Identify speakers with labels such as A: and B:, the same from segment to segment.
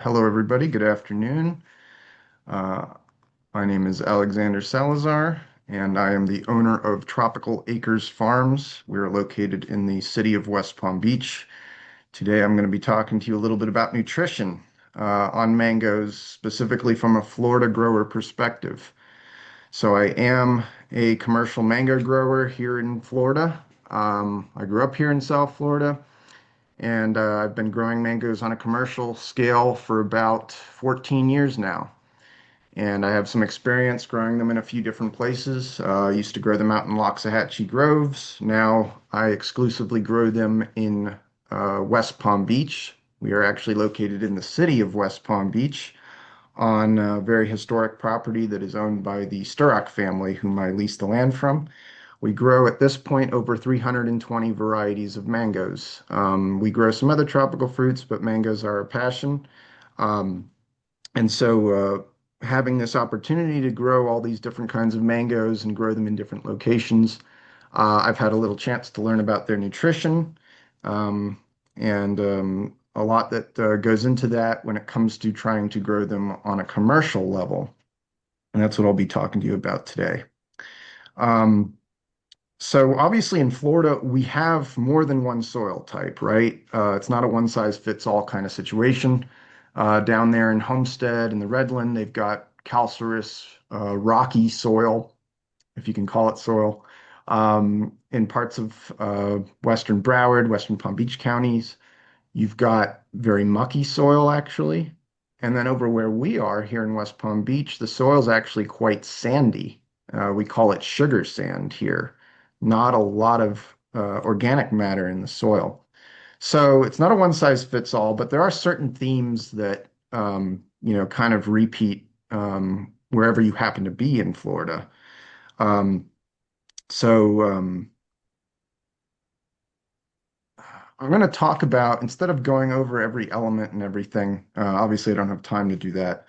A: Hello, everybody. Good afternoon. Uh, my name is Alexander Salazar, and I am the owner of Tropical Acres Farms. We're located in the city of West Palm Beach. Today, I'm going to be talking to you a little bit about nutrition on mangoes, specifically from a Florida grower perspective. So, I am a commercial mango grower here in Florida. I grew up here in South Florida. And I've been growing mangoes on a commercial scale for about 14 years now. And I have some experience growing them in a few different places. I used to grow them out in Loxahatchee Groves. Now I exclusively grow them in West Palm Beach. We are actually located in the city of West Palm Beach on a very historic property that is owned by the Sturrock family, whom I lease the land from. We grow at this point over 320 varieties of mangoes. We grow some other tropical fruits, but mangoes are our passion. Um, and so having this opportunity to grow all these different kinds of mangoes and grow them in different locations, I've had a little chance to learn about their nutrition, um, and a lot that goes into that when it comes to trying to grow them on a commercial level. And that's what I'll be talking to you about today. Um, so obviously in Florida, we have more than one soil type, right? It's not a one size fits all kind of situation. Down there in Homestead and the Redland, they've got calcareous, rocky soil, if you can call it soil. In parts of Western Broward, Western Palm Beach counties, you've got very mucky soil actually. And then over where we are here in West Palm Beach, the soil's actually quite sandy. We call it sugar sand here. Not a lot of organic matter in the soil. So it's not a one size fits all, but there are certain themes that kind of repeat wherever you happen to be in Florida. Um, so I'm going to talk about, instead of going over every element and everything, obviously I don't have time to do that.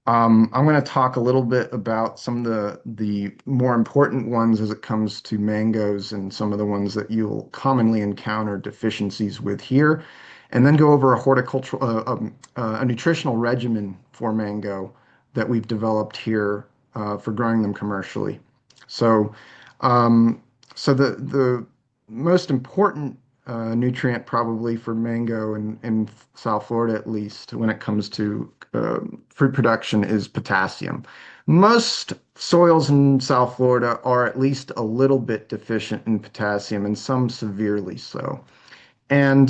A: I'm going to talk a little bit about some of the more important ones as it comes to mangoes and some of the ones that you'll commonly encounter deficiencies with here, and then go over a horticultural, a nutritional regimen for mango that we've developed here for growing them commercially. So, um, so the most important nutrient probably for mango in South Florida, at least when it comes to fruit production, is potassium. Most soils in South Florida are at least a little bit deficient in potassium, and some severely so. And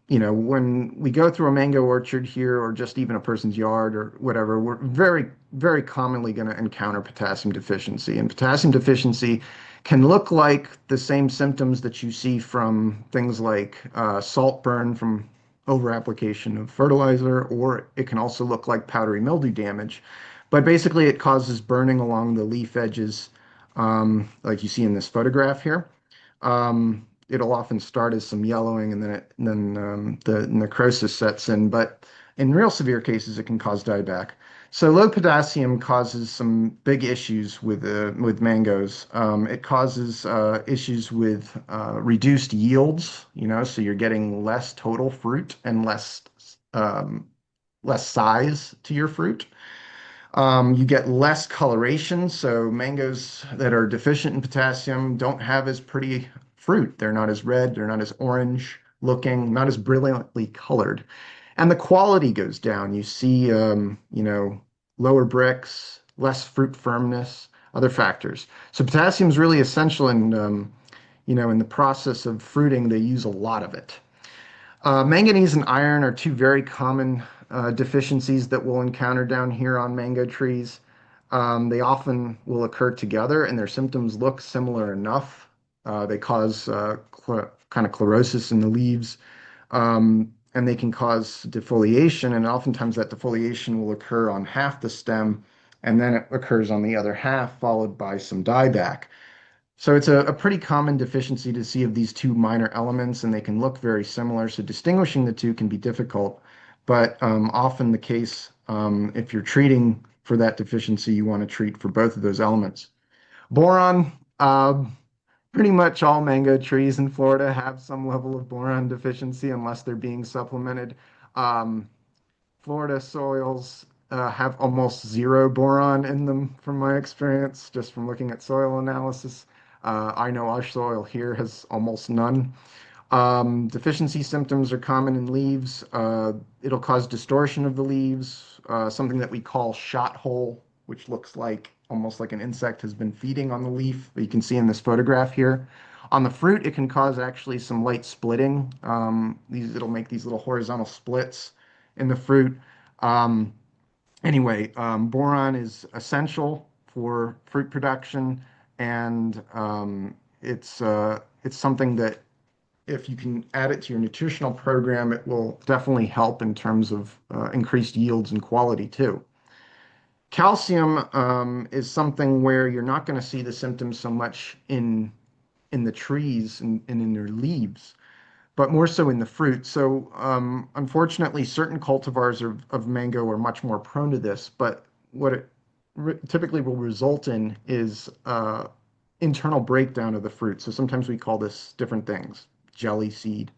A: when we go through a mango orchard here, or just even a person's yard or whatever, we're very, very commonly going to encounter potassium deficiency. And potassium deficiency can look like the same symptoms that you see from things like salt burn from over application of fertilizer, or it can also look like powdery mildew damage. But basically, it causes burning along the leaf edges, like you see in this photograph here. It'll often start as some yellowing, and then the necrosis sets in. But in real severe cases, it can cause dieback. So low potassium causes some big issues with mangoes. It causes issues with reduced yields. So you're getting less total fruit and um, less size to your fruit. You get less coloration, so mangoes that are deficient in potassium don't have as pretty fruit. They're not as red, they're not as orange looking, not as brilliantly colored. And the quality goes down. You see, lower bricks, less fruit firmness, other factors. So potassium is really essential in the process of fruiting. They use a lot of it. Manganese and iron are two very common deficiencies that we'll encounter down here on mango trees. They often will occur together, and their symptoms look similar enough. They cause kind of chlorosis in the leaves, and they can cause defoliation, and oftentimes that defoliation will occur on half the stem, and then it occurs on the other half, followed by some dieback. So it's a pretty common deficiency to see of these two minor elements, and they can look very similar. So distinguishing the two can be difficult, but often the case, if you're treating for that deficiency, you want to treat for both of those elements. Boron, pretty much all mango trees in Florida have some level of boron deficiency unless they're being supplemented. Um, Florida soils have almost zero boron in them from my experience, just from looking at soil analysis. I know our soil here has almost none. Deficiency symptoms are common in leaves. It'll cause distortion of the leaves, something that we call shot hole, which looks like almost like an insect has been feeding on the leaf. You can see in this photograph here. On the fruit, it can cause actually some light splitting. It'll make these little horizontal splits in the fruit. Um, Boron is essential for fruit production, and it's something that if you can add it to your nutritional program, it will definitely help in terms of increased yields and quality too. Calcium is something where you're not going to see the symptoms so much in the trees and in their leaves, but more so in the fruit. So, unfortunately, certain cultivars of mango are much more prone to this. But what it typically will result in is internal breakdown of the fruit. So sometimes we call this different things, jelly seed,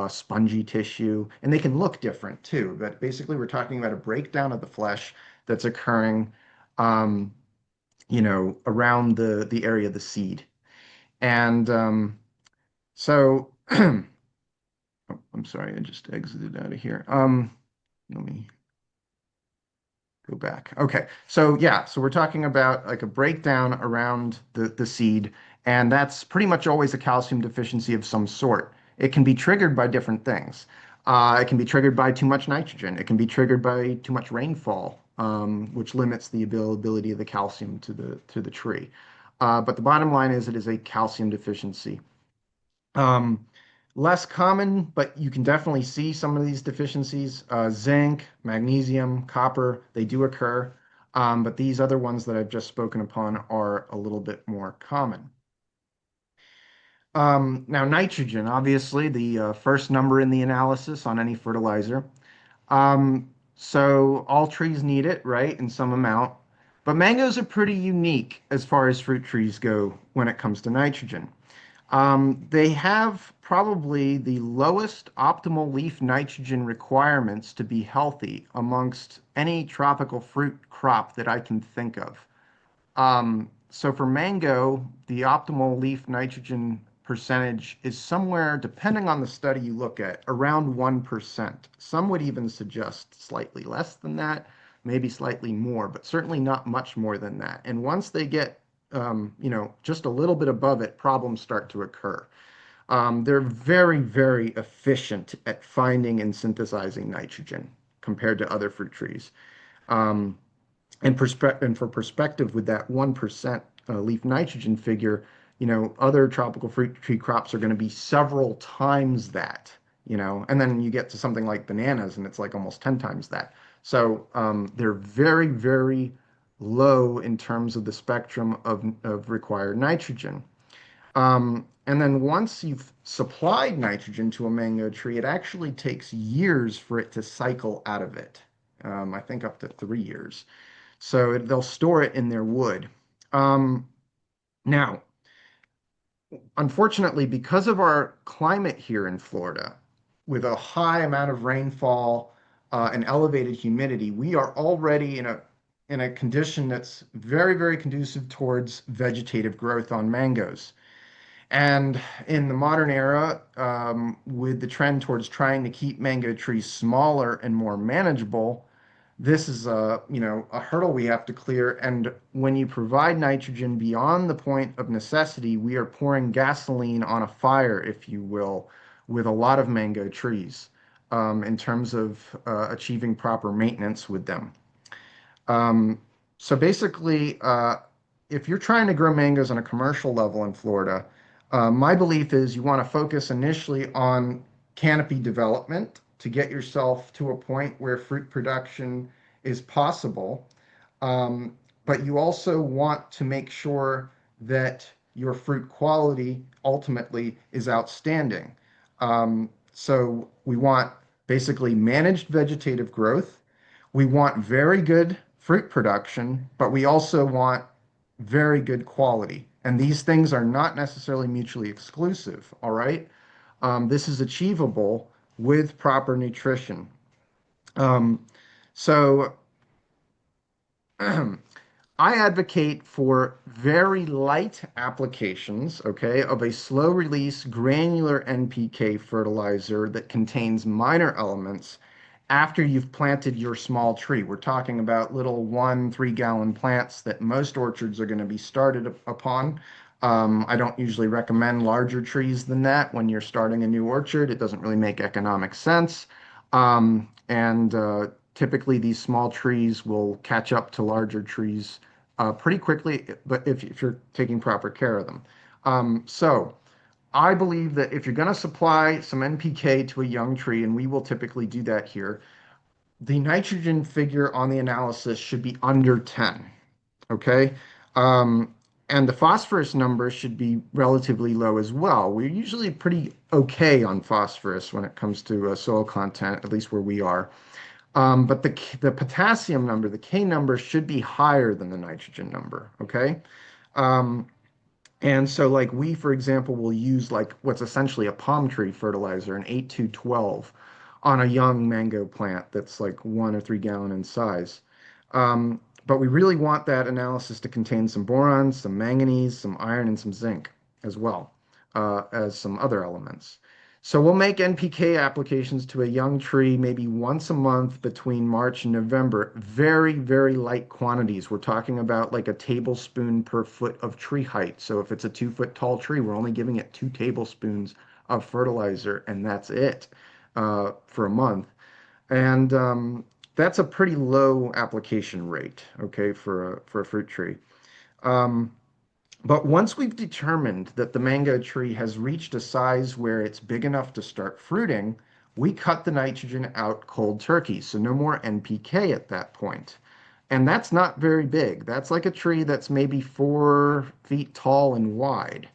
A: spongy tissue, and they can look different too. But basically, we're talking about a breakdown of the flesh that's occurring, um, around the area of the seed. And so I'm sorry, I just exited out of here. Let me go back. Okay, so yeah, so we're talking about like a breakdown around the seed, and that's pretty much always a calcium deficiency of some sort. It can be triggered by different things. It can be triggered by too much nitrogen. It can be triggered by too much rainfall, which limits the availability of the calcium to the tree. But the bottom line is it is a calcium deficiency. Um, Less common, but you can definitely see some of these deficiencies. Zinc, magnesium, copper, they do occur. But these other ones that I've just spoken upon are a little bit more common. Now, nitrogen, obviously, the first number in the analysis on any fertilizer. So all trees need it, right, in some amount. But mangoes are pretty unique as far as fruit trees go when it comes to nitrogen. They have probably the lowest optimal leaf nitrogen requirements to be healthy amongst any tropical fruit crop that I can think of. So for mango, the optimal leaf nitrogen percentage is somewhere, depending on the study you look at, around 1%. Some would even suggest slightly less than that, maybe slightly more, but certainly not much more than that. And once they get, just a little bit above it, problems start to occur. They're very, very efficient at finding and synthesizing nitrogen compared to other fruit trees. Um, and for perspective, with that 1% leaf nitrogen figure, other tropical fruit tree crops are going to be several times that, and then you get to something like bananas and it's like almost 10 times that. So they're very, very low in terms of the spectrum of required nitrogen. And then once you've supplied nitrogen to a mango tree, it actually takes years for it to cycle out of it. I think up to 3 years. So they'll store it in their wood. Um, Now, unfortunately, because of our climate here in Florida, with a high amount of rainfall and elevated humidity, we are already in a condition that's very, very conducive towards vegetative growth on mangoes. And in the modern era, with the trend towards trying to keep mango trees smaller and more manageable, this is a hurdle we have to clear. And when you provide nitrogen beyond the point of necessity, we are pouring gasoline on a fire, if you will, with a lot of mango trees in terms of achieving proper maintenance with them. Um, so basically, if you're trying to grow mangoes on a commercial level in Florida, my belief is you want to focus initially on canopy development to get yourself to a point where fruit production is possible. Um, but you also want to make sure that your fruit quality ultimately is outstanding. So we want basically managed vegetative growth. We want very good fruit production, but we also want very good quality. And these things are not necessarily mutually exclusive, all right? This is achievable with proper nutrition. Um, so I advocate for very light applications, okay, of a slow release granular NPK fertilizer that contains minor elements after you've planted your small tree. We're talking about little 1, 3 gallon plants that most orchards are going to be started upon. I don't usually recommend larger trees than that when you're starting a new orchard. It doesn't really make economic sense. And typically, these small trees will catch up to larger trees pretty quickly, but if you're taking proper care of them. So I believe that if you're going to supply some NPK to a young tree, and we will typically do that here, the nitrogen figure on the analysis should be under 10. Okay. Um, and the phosphorus numbers should be relatively low as well. We're usually pretty okay on phosphorus when it comes to soil content, at least where we are. But the potassium number, the K number, should be higher than the nitrogen number. Okay. Um, and so, like we, for example, will use like what's essentially a palm tree fertilizer, an 8-2-12, on a young mango plant that's like 1 or 3 gallon in size. But we really want that analysis to contain some boron, some manganese, some iron, and some zinc as well as some other elements. So we'll make NPK applications to a young tree maybe once a month between March and November. Very, very light quantities. We're talking about like a tablespoon per foot of tree height. So if it's a 2 foot tall tree, we're only giving it 2 tablespoons of fertilizer, and that's it for a month. And that's a pretty low application rate, okay, for a fruit tree. Um, but once we've determined that the mango tree has reached a size where it's big enough to start fruiting, we cut the nitrogen out cold turkey. So no more NPK at that point. And that's not very big. That's like a tree that's maybe 4 feet tall and wide,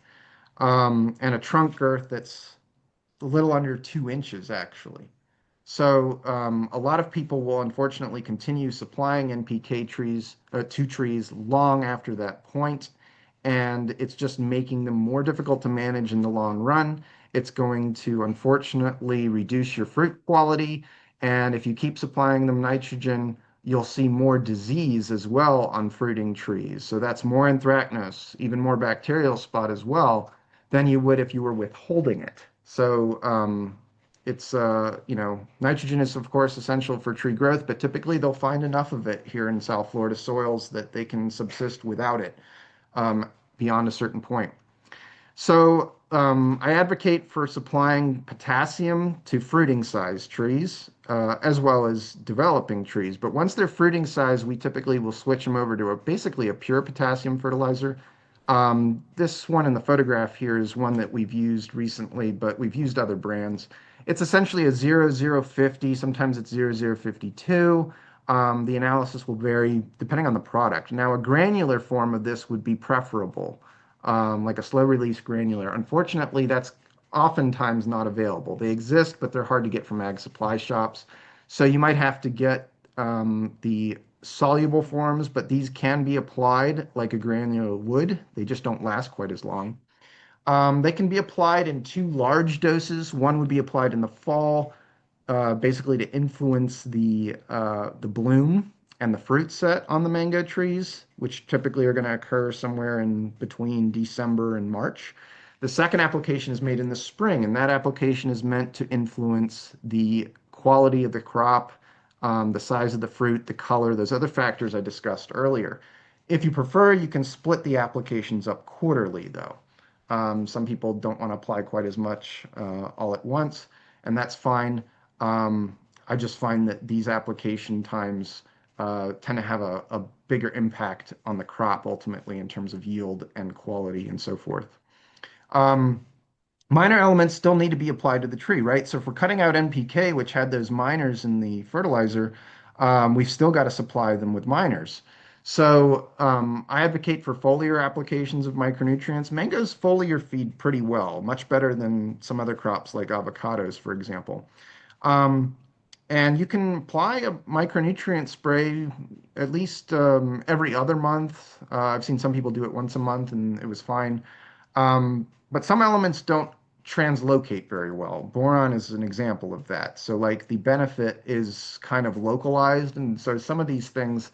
A: and a trunk girth that's a little under 2 inches, actually. So a lot of people will unfortunately continue supplying NPK trees to trees long after that point, and it's just making them more difficult to manage in the long run. It's going to unfortunately reduce your fruit quality, and if you keep supplying them nitrogen, you'll see more disease as well on fruiting trees. So that's more anthracnose, even more bacterial spot as well than you would if you were withholding it. So it's nitrogen is of course essential for tree growth, but typically they'll find enough of it here in South Florida soils that they can subsist without it beyond a certain point. So I advocate for supplying potassium to fruiting size trees as well as developing trees. But once they're fruiting size, we typically will switch them over to basically a pure potassium fertilizer. This one in the photograph here is one that we've used recently, but we've used other brands. It's essentially a 0050, sometimes it's 0052. The analysis will vary depending on the product. Now, a granular form of this would be preferable, like a slow release granular. Unfortunately, that's oftentimes not available. They exist, but they're hard to get from ag supply shops. So you might have to get the soluble forms, but these can be applied like a granular would. They just don't last quite as long. They can be applied in two large doses. One would be applied in the fall, basically to influence the bloom and the fruit set on the mango trees, which typically are going to occur somewhere in between December and March. The second application is made in the spring, and that application is meant to influence the quality of the crop, the size of the fruit, the color, those other factors I discussed earlier. If you prefer, you can split the applications up quarterly, though. Some people don't want to apply quite as much all at once, and that's fine. I just find that these application times tend to have a bigger impact on the crop ultimately in terms of yield and quality and so forth. Um, Minor elements still need to be applied to the tree, right? So if we're cutting out NPK, which had those minors in the fertilizer, we've still got to supply them with minors. So I advocate for foliar applications of micronutrients. Mangoes foliar feed pretty well, much better than some other crops like avocados, for example. Um, and you can apply a micronutrient spray at least every other month. I've seen some people do it once a month and it was fine. But some elements don't translocate very well. Boron is an example of that. So like the benefit is kind of localized, and so some of these things,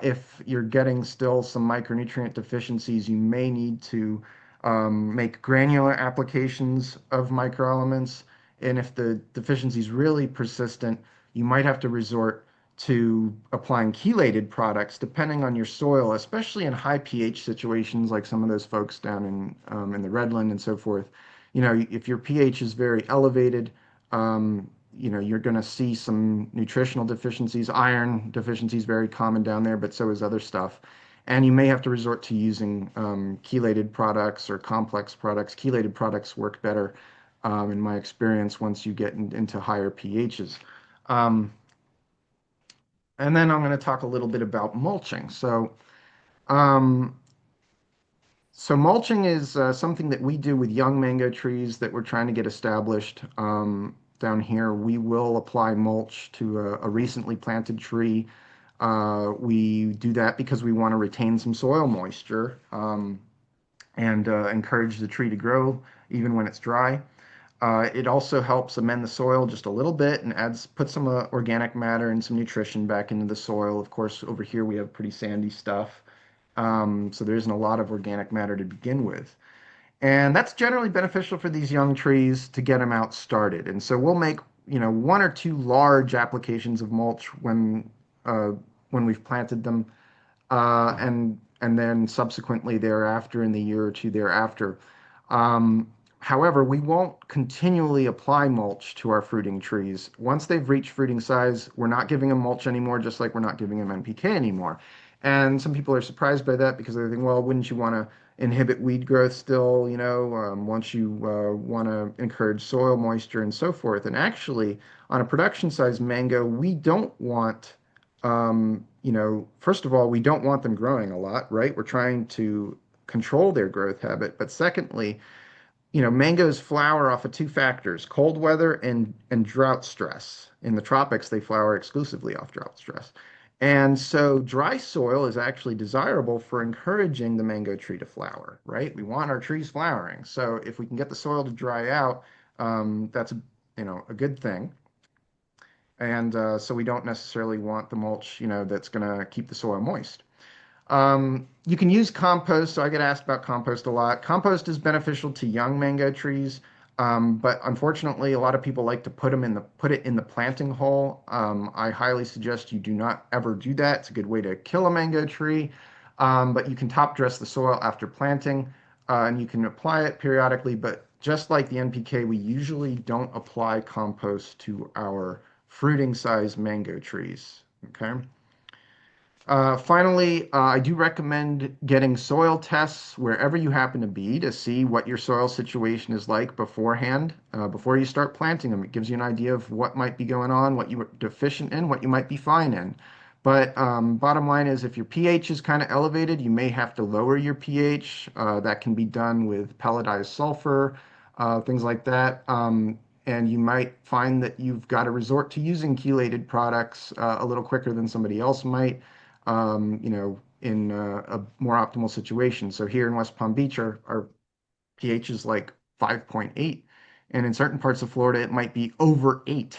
A: if you're getting still some micronutrient deficiencies, you may need to make granular applications of microelements. And if the deficiency is really persistent, you might have to resort to applying chelated products depending on your soil, especially in high pH situations like some of those folks down in the Redland and so forth. You know, if your pH is very elevated, you're going to see some nutritional deficiencies. Iron deficiency is very common down there, but so is other stuff. And you may have to resort to using chelated products or complex products. Chelated products work better, in my experience, once you get into higher pHs. Um, and then I'm going to talk a little bit about mulching. Um, so mulching is something that we do with young mango trees that we're trying to get established down here. We will apply mulch to a recently planted tree. We do that because we want to retain some soil moisture and encourage the tree to grow even when it's dry. It also helps amend the soil just a little bit and puts some organic matter and some nutrition back into the soil. Of course, over here we have pretty sandy stuff, so there isn't a lot of organic matter to begin with. And that's generally beneficial for these young trees to get them out started. And so we'll make, one or two large applications of mulch uh, when we've planted them, and then subsequently thereafter, in the year or two thereafter. Um, However, we won't continually apply mulch to our fruiting trees. Once they've reached fruiting size, we're not giving them mulch anymore, just like we're not giving them NPK anymore. And some people are surprised by that because they think, well, wouldn't you want to inhibit weed growth still, once you want to encourage soil moisture and so forth? And actually, on a production size mango, we don't want first of all, we don't want them growing a lot, right? We're trying to control their growth habit. But secondly, mangoes flower off of two factors: cold weather and drought stress. In the tropics, they flower exclusively off drought stress. And so dry soil is actually desirable for encouraging the mango tree to flower, right? We want our trees flowering. So if we can get the soil to dry out, that's a good thing. And so we don't necessarily want the mulch, that's going to keep the soil moist. You can use compost. So I get asked about compost a lot. Compost is beneficial to young mango trees, but unfortunately, a lot of people like to put it in the planting hole. I highly suggest you do not ever do that. It's a good way to kill a mango tree. But you can top dress the soil after planting, and you can apply it periodically. But just like the NPK, we usually don't apply compost to our fruiting size mango trees. Okay. Finally, I do recommend getting soil tests wherever you happen to be to see what your soil situation is like beforehand, before you start planting them. It gives you an idea of what might be going on, what you are deficient in, what you might be fine in. But bottom line is, if your pH is kind of elevated, you may have to lower your pH. That can be done with pelletized sulfur, things like that. And you might find that you've got to resort to using chelated products a little quicker than somebody else might, in a more optimal situation. So here in West Palm Beach, our pH is like 5.8, and in certain parts of Florida, it might be over 8.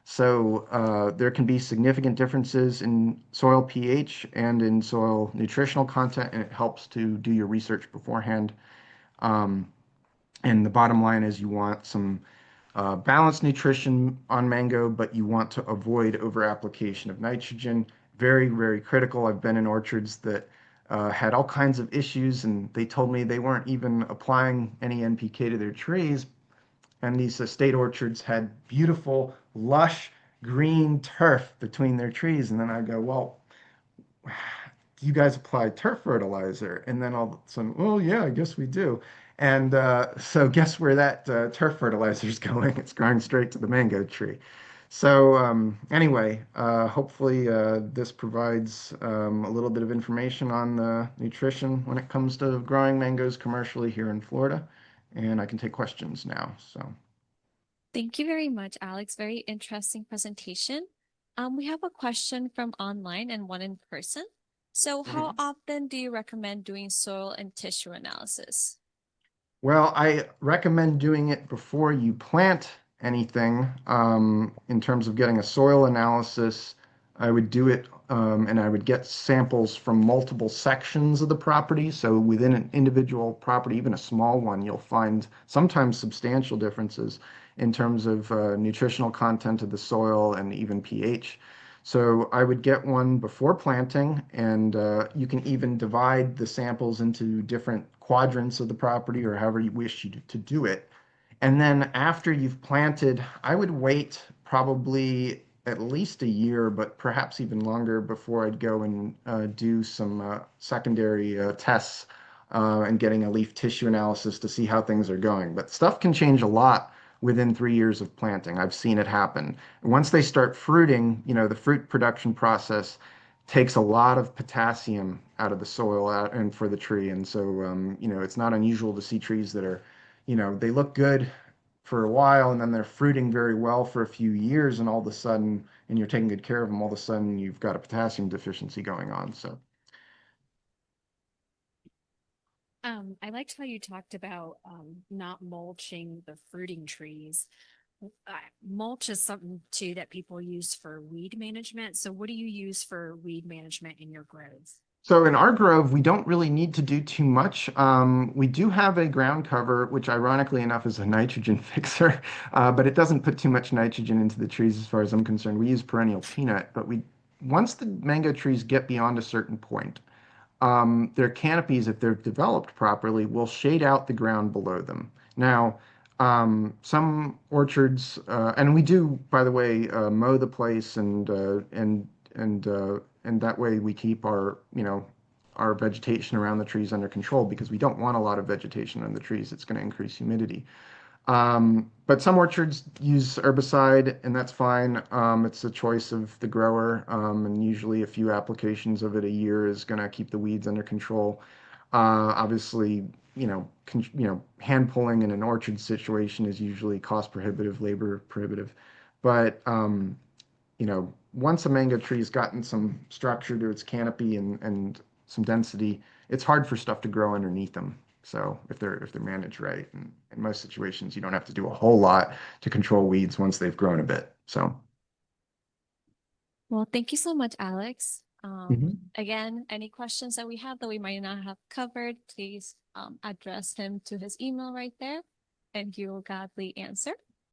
A: So there can be significant differences in soil pH and in soil nutritional content, and it helps to do your research beforehand. Um, and the bottom line is you want some balanced nutrition on mango, but you want to avoid over application of nitrogen. Very, very critical. I've been in orchards that had all kinds of issues, and they told me they weren't even applying any NPK to their trees. And these estate orchards had beautiful, lush, green turf between their trees. And then I go, well, you guys apply turf fertilizer? And then all of a sudden, oh yeah, I guess we do. And so guess where that turf fertilizer is going? It's going straight to the mango tree. So anyway, hopefully this provides a little bit of information on nutrition when it comes to growing mangoes commercially here in Florida. And I can take questions now. So.
B: Thank you very much, Alex. Very interesting presentation. We have a question from online and one in person. So, how
A: Mhm.
B: often do you recommend doing soil and tissue analysis?
A: Well, I recommend doing it before you plant anything. In terms of getting a soil analysis, I would do it and I would get samples from multiple sections of the property. So within an individual property, even a small one, you'll find sometimes substantial differences in terms of nutritional content of the soil and even pH. So I would get one before planting, and you can even divide the samples into different quadrants of the property or however you wish you to do it. And then after you've planted, I would wait probably at least a year, but perhaps even longer before I'd go and do some secondary tests and getting a leaf tissue analysis to see how things are going. But stuff can change a lot within 3 years of planting. I've seen it happen. Once they start fruiting, the fruit production process takes a lot of potassium out of the soil and for the tree. And so, it's not unusual to see trees that are, they look good for a while and then they're fruiting very well for a few years. And all of a sudden, and you're taking good care of them, all of a sudden you've got a potassium deficiency going on. So,
C: I liked how you talked about not mulching the fruiting trees. Mulch is something too that people use for weed management. So what do you use for weed management in your groves?
A: so in our grove, we don't really need to do too much. We do have a ground cover, which ironically enough is a nitrogen fixer, but it doesn't put too much nitrogen into the trees as far as I'm concerned. We use perennial peanut, but once the mango trees get beyond a certain point, their canopies, if they're developed properly, will shade out the ground below them. Now, some orchards, and we do, by the way, mow the place and that way we keep our vegetation around the trees under control because we don't want a lot of vegetation on the trees. It's going to increase humidity. But some orchards use herbicide, and that's fine. It's a choice of the grower, and usually a few applications of it a year is going to keep the weeds under control. Obviously, hand pulling in an orchard situation is usually cost prohibitive, labor prohibitive. But once a mango tree's gotten some structure to its canopy and some density, it's hard for stuff to grow underneath them. So if they're managed right, and in most situations, you don't have to do a whole lot to control weeds once they've grown a bit. So,
B: Well, thank you so much, Alex.
A: Mhm.
B: Again, any questions that we have that we might not have covered, please address him to his email right there, and he will gladly answer.